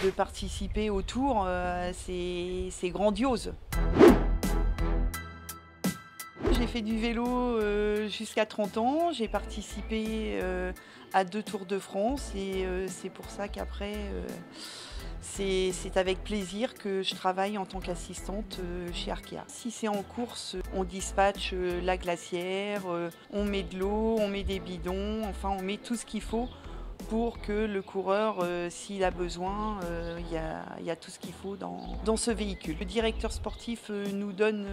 de participer au Tour, c'est grandiose. J'ai fait du vélo jusqu'à 30 ans, j'ai participé à 2 Tours de France et c'est pour ça qu'après, c'est avec plaisir que je travaille en tant qu'assistante chez Arkea. Si c'est en course, on dispatche la glacière, on met de l'eau, on met des bidons, enfin on met tout ce qu'il faut pour que le coureur, s'il a besoin, il y a tout ce qu'il faut dans ce véhicule. Le directeur sportif nous donne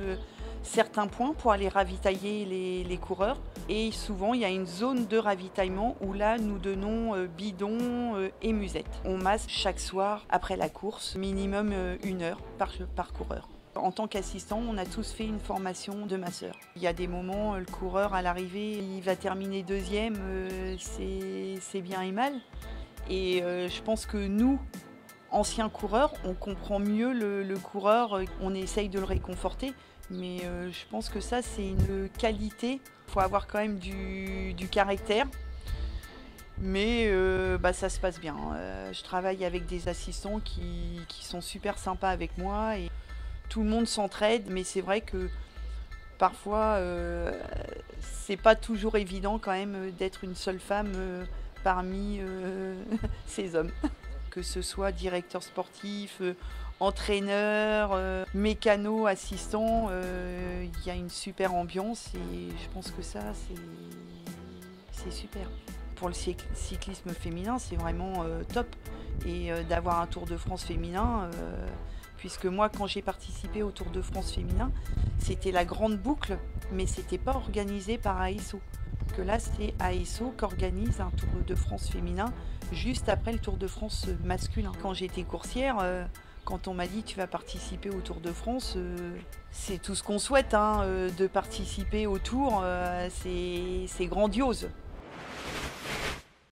certains points pour aller ravitailler les coureurs. Et souvent, il y a une zone de ravitaillement où là, nous donnons bidons et musettes. On masse chaque soir après la course, minimum 1 heure par coureur. En tant qu'assistant, on a tous fait une formation de masseur. Il y a des moments, le coureur à l'arrivée, il va terminer deuxième, c'est bien et mal. Et je pense que nous, anciens coureurs, on comprend mieux le coureur, on essaye de le réconforter. Mais je pense que ça, c'est une qualité. Il faut avoir quand même du caractère. Mais ça se passe bien. Je travaille avec des assistants qui sont super sympas avec moi. Et tout le monde s'entraide, mais c'est vrai que parfois, c'est pas toujours évident quand même d'être une seule femme parmi ces hommes. Que ce soit directeur sportif, entraîneur, mécano, assistant, il y a une super ambiance et je pense que ça, c'est super. Pour le cyclisme féminin, c'est vraiment top. Et d'avoir un Tour de France féminin, puisque moi, quand j'ai participé au Tour de France féminin, c'était la grande boucle, mais c'était pas organisé par ASO. Que là, c'est ASO qui organise un Tour de France féminin juste après le Tour de France masculin. Quand j'étais coursière, quand on m'a dit tu vas participer au Tour de France, c'est tout ce qu'on souhaite, de participer au Tour, c'est grandiose.